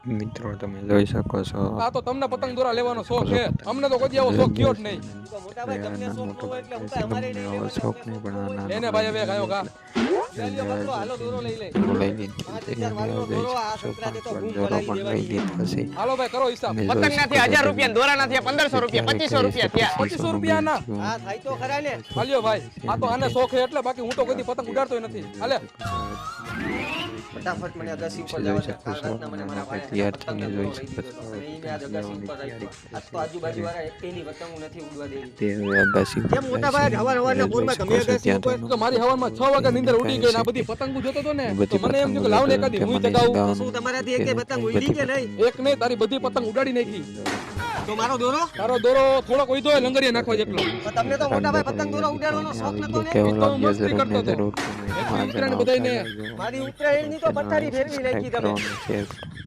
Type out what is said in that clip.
મિત્રો તમે જોઈ શકો છો આ તો તમને પતંગ દોરા લેવાનો શોખ છે, અમને તો કોઈ આવો શોખ થયો જ નહીં. મોટા ભાઈ તમને શોખ ન હોય એટલે હું તો અમારે નહીં લેવાનો શોખ નહીં પણ આ નાનો એને ભાઈ હવે ગાયો ગા લઈ લ્યો બકરો, હાલો દોરો લઈ લે. લઈ લીધો દોરો આ સંક્રાંતિ તો બૂમ પડાવી દેવાની. હાલો ભાઈ કરો હિસાબ. પતંગ ના થયા 1000 રૂપિયા, દોરા ના થયા 1500 રૂપિયા, 2500 રૂપિયા થયા. 2500 રૂપિયા ના હા થાય તો ખરા ને. હાલ્યો ભાઈ, આ તો આને શોખ છે એટલે, બાકી હું તો કોઈ દી પતંગ ઉડાડતો નથી. હાલે ફટાફટ મને અગાસી ઉપર જવા દે. કાલ રાતના મને મારા ભાઈએ તૈયાર પતંગ થઈને લઈ જોઈ લીધો. અને ઈ મેં આજ અગાસી ઉપર રાખ્યો. આજ તો આજુબાજુ વાળા એકટેની પતંગો નથી ઉડવા દેવી. તે અગાસી કેમ મોટા ભાઈ હવારના પોરમાં તમે અગાસી ઉપર તો મારી હવામાં 6 વાગ્યા નીંદર ઉડી ગઈ ને આ બધી પતંગો જોતો તો ને, તો મને એમ થયું કે લાવ ને એકાદી હું ચગાવું. તો શું તમારાથી એકે પતંગ ઉડી કે નહીં? એક નહીં, તારી બધી પતંગ ઉડાડી નાખી. તો મારો દોરો તારો દોરો થોડોક ઉડ્યો હોય લંગરિયા નાખવા જેટલો. તો તમને તો મોટા ભાઈ પતંગ દોરો ઉડાડવાનો શોખ નતો ને? તો હું મસ્તી કરતો હતો. એટલી ઉતરાણ બધાયને મારી ઉત્તરાયણની તો પથારી ફેરવી નાખી તમે.